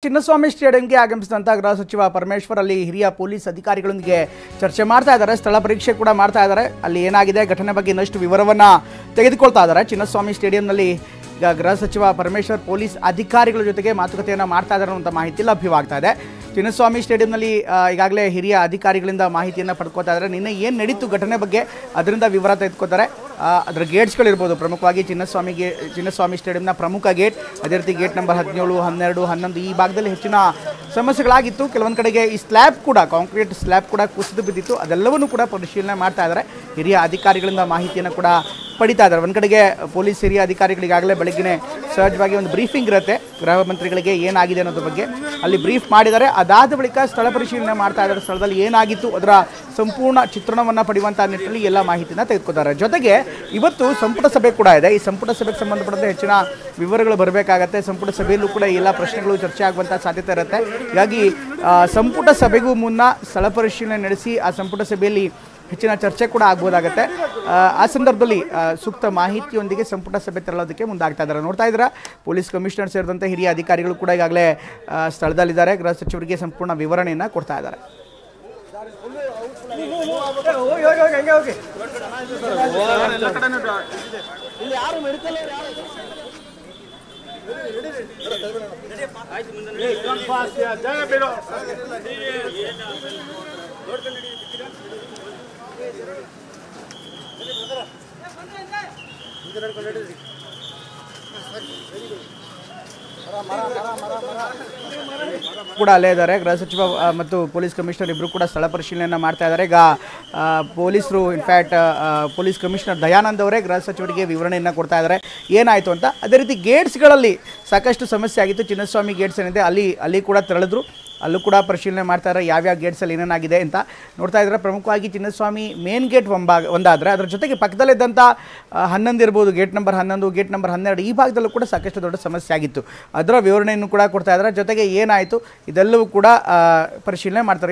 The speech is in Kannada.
ಚಿನ್ನಸ್ವಾಮಿ ಸ್ಟೇಡಿಯಂಗೆ ಆಗಮಿಸಿದಂತ ಗೃಹ ಸಚಿವ ಪರಮೇಶ್ವರ್ ಅಲ್ಲಿ ಹಿರಿಯ ಪೊಲೀಸ್ ಅಧಿಕಾರಿಗಳೊಂದಿಗೆ ಚರ್ಚೆ ಮಾಡ್ತಾ ಇದ್ದಾರೆ. ಸ್ಥಳ ಪರೀಕ್ಷೆ ಕೂಡ ಮಾಡ್ತಾ ಇದ್ದಾರೆ. ಅಲ್ಲಿ ಏನಾಗಿದೆ ಘಟನೆ ಬಗ್ಗೆ ಇನ್ನಷ್ಟು ವಿವರವನ್ನ ತೆಗೆದುಕೊಳ್ತಾ ಇದ್ದಾರೆ. ಚಿನ್ನಸ್ವಾಮಿ ಸ್ಟೇಡಿಯಂನಲ್ಲಿ ಗೃಹ ಸಚಿವ ಪರಮೇಶ್ವರ್ ಪೊಲೀಸ್ ಅಧಿಕಾರಿಗಳ ಜೊತೆಗೆ ಮಾತುಕತೆಯನ್ನು ಮಾಡ್ತಾ ಇದ್ದಾರೆ ಅನ್ನುವಂಥ ಮಾಹಿತಿ ಲಭ್ಯವಾಗ್ತಾ ಇದೆ. ಚಿನ್ನಸ್ವಾಮಿ ಸ್ಟೇಡಿಯಂನಲ್ಲಿ ಈಗಾಗಲೇ ಹಿರಿಯ ಅಧಿಕಾರಿಗಳಿಂದ ಮಾಹಿತಿಯನ್ನು ಪಡ್ಕೋತಾ ಇದ್ದಾರೆ. ನಿನ್ನೆ ಏನು ನಡೀತು ಘಟನೆ ಬಗ್ಗೆ ಅದರಿಂದ ವಿವರ ತೆಗೆದುಕೊತಾರೆ. ಅದರ ಗೇಟ್ಸ್ಗಳಿರ್ಬೋದು, ಪ್ರಮುಖವಾಗಿ ಚಿನ್ನಸ್ವಾಮಿ ಸ್ಟೇಡಿಯಂನ ಪ್ರಮುಖ ಗೇಟ್, ಅದೇ ರೀತಿ ಗೇಟ್ ನಂಬರ್ 17, 12, 11 ಈ ಭಾಗದಲ್ಲಿ ಹೆಚ್ಚಿನ ಸಮಸ್ಯೆಗಳಾಗಿತ್ತು. ಕೆಲವೊಂದು ಕಡೆಗೆ ಈ ಸ್ಲ್ಯಾಬ್ ಕೂಡ, ಕಾಂಕ್ರೀಟ್ ಸ್ಲ್ಯಾಬ್ ಕೂಡ ಕುಸಿದು ಬಿದ್ದಿತ್ತು. ಅದೆಲ್ಲವನ್ನೂ ಕೂಡ ಪರಿಶೀಲನೆ ಮಾಡ್ತಾ ಇದ್ದಾರೆ. ಹಿರಿಯ ಅಧಿಕಾರಿಗಳಿಂದ ಮಾಹಿತಿಯನ್ನು ಕೂಡ ಪಡಿತಾ ಇದ್ದಾರೆ. ಒಂದು ಕಡೆಗೆ ಪೊಲೀಸ್ ಹಿರಿಯ ಅಧಿಕಾರಿಗಳಿಗಾಗಲೇ ಬೆಳಗ್ಗೆ ಸಹಜವಾಗಿ ಒಂದು ಬ್ರೀಫಿಂಗ್ ಇರುತ್ತೆ, ಗೃಹ ಮಂತ್ರಿಗಳಿಗೆ ಏನಾಗಿದೆ ಅನ್ನೋದ್ರ ಬಗ್ಗೆ ಅಲ್ಲಿ ಬ್ರೀಫ್ ಮಾಡಿದ್ದಾರೆ. ಅದಾದ ಬಳಿಕ ಸ್ಥಳ ಪರಿಶೀಲನೆ ಮಾಡ್ತಾ ಇದ್ದಾರೆ. ಸ್ಥಳದಲ್ಲಿ ಏನಾಗಿತ್ತು ಅದರ ಸಂಪೂರ್ಣ ಚಿತ್ರಣವನ್ನು ಪಡೆಯುವಂಥ ನಿಟ್ಟಿನಲ್ಲಿ ಎಲ್ಲ ಮಾಹಿತಿಯನ್ನು ತೆಗೆದುಕೊತಾರೆ. ಜೊತೆಗೆ ಇವತ್ತು ಸಂಪುಟ ಸಭೆ ಕೂಡ ಇದೆ. ಈ ಸಂಪುಟ ಸಭೆಗೆ ಸಂಬಂಧಪಟ್ಟಂತೆ ಹೆಚ್ಚಿನ ವಿವರಗಳು ಬರಬೇಕಾಗತ್ತೆ. ಸಂಪುಟ ಸಭೆಯಲ್ಲೂ ಕೂಡ ಎಲ್ಲ ಪ್ರಶ್ನೆಗಳು ಚರ್ಚೆ ಆಗುವಂಥ ಸಾಧ್ಯತೆ ಇರುತ್ತೆ. ಹೀಗಾಗಿ ಸಂಪುಟ ಸಭೆಗೂ ಮುನ್ನ ಸ್ಥಳ ಪರಿಶೀಲನೆ ನಡೆಸಿ ಆ ಸಂಪುಟ ಸಭೆಯಲ್ಲಿ ಹೆಚ್ಚಿನ ಚರ್ಚೆ ಕೂಡ ಆಗ್ಬೋದಾಗತ್ತೆ. ಆ ಸಂದರ್ಭದಲ್ಲಿ ಸೂಕ್ತ ಮಾಹಿತಿಯೊಂದಿಗೆ ಸಂಪುಟ ಸಭೆ ತೆರಳೋದಕ್ಕೆ ಮುಂದಾಗ್ತಾ ಇದ್ದಾರೆ. ನೋಡ್ತಾ ಇದ್ದಾರೆ ಪೊಲೀಸ್ ಕಮಿಷನರ್ ಸೇರಿದಂತೆ ಹಿರಿಯ ಅಧಿಕಾರಿಗಳು ಕೂಡ ಈಗಾಗಲೇ ಸ್ಥಳದಲ್ಲಿದ್ದಾರೆ. ಗೃಹ ಸಚಿವರಿಗೆ ಸಂಪೂರ್ಣ ವಿವರಣೆಯನ್ನು ಕೊಡ್ತಾ ಇದ್ದಾರೆ. ಕೂಡ ಅಲ್ಲೇ ಇದ್ದಾರೆ. ಗೃಹ ಸಚಿವ ಮತ್ತು ಪೊಲೀಸ್ ಕಮಿಷನರ್ ಇಬ್ಬರು ಕೂಡ ಸ್ಥಳ ಪರಿಶೀಲನೆಯನ್ನು ಮಾಡ್ತಾ ಇದ್ದಾರೆ. ಈಗ ಪೊಲೀಸರು ಇನ್ಫ್ಯಾಕ್ಟ್ ಪೊಲೀಸ್ ಕಮಿಷನರ್ ದಯಾನಂದ್ ಅವರೇ ಗೃಹ ಸಚಿವರಿಗೆ ವಿವರಣೆಯನ್ನು ಕೊಡ್ತಾ ಇದ್ದಾರೆ ಏನಾಯಿತು ಅಂತ. ಅದೇ ರೀತಿ ಗೇಟ್ಸ್ಗಳಲ್ಲಿ ಸಾಕಷ್ಟು ಸಮಸ್ಯೆ ಆಗಿತ್ತು. ಚಿನ್ನಸ್ವಾಮಿ ಗೇಟ್ಸ್ ಏನಿದೆ ಅಲ್ಲಿ ಕೂಡ ತೆರಳಿದ್ರು. ಅಲ್ಲೂ ಕೂಡ ಪರಿಶೀಲನೆ ಮಾಡ್ತಾ ಇದ್ದಾರೆ ಯಾವ್ಯಾವ ಗೇಟ್ಸಲ್ಲಿ ಏನೇನಾಗಿದೆ ಅಂತ ನೋಡ್ತಾ ಇದ್ದಾರೆ. ಪ್ರಮುಖವಾಗಿ ಚಿನ್ನಸ್ವಾಮಿ ಮೇನ್ ಗೇಟ್ ಒಂದಾದರೆ ಅದರ ಜೊತೆಗೆ ಪಕ್ಕದಲ್ಲಿದ್ದಂಥ 11 ಇರ್ಬೋದು, ಗೇಟ್ ನಂಬರ್ 11, ಗೇಟ್ ನಂಬರ್ 12 ಈ ಭಾಗದಲ್ಲೂ ಕೂಡ ಸಾಕಷ್ಟು ದೊಡ್ಡ ಸಮಸ್ಯೆ ಆಗಿತ್ತು. ಅದರ ವಿವರಣೆಯನ್ನು ಕೂಡ ಕೊಡ್ತಾ ಇದ್ದಾರೆ. ಜೊತೆಗೆ ಏನಾಯಿತು ಇದೆಲ್ಲವೂ ಕೂಡ ಪರಿಶೀಲನೆ ಮಾಡ್ತಾರೆ.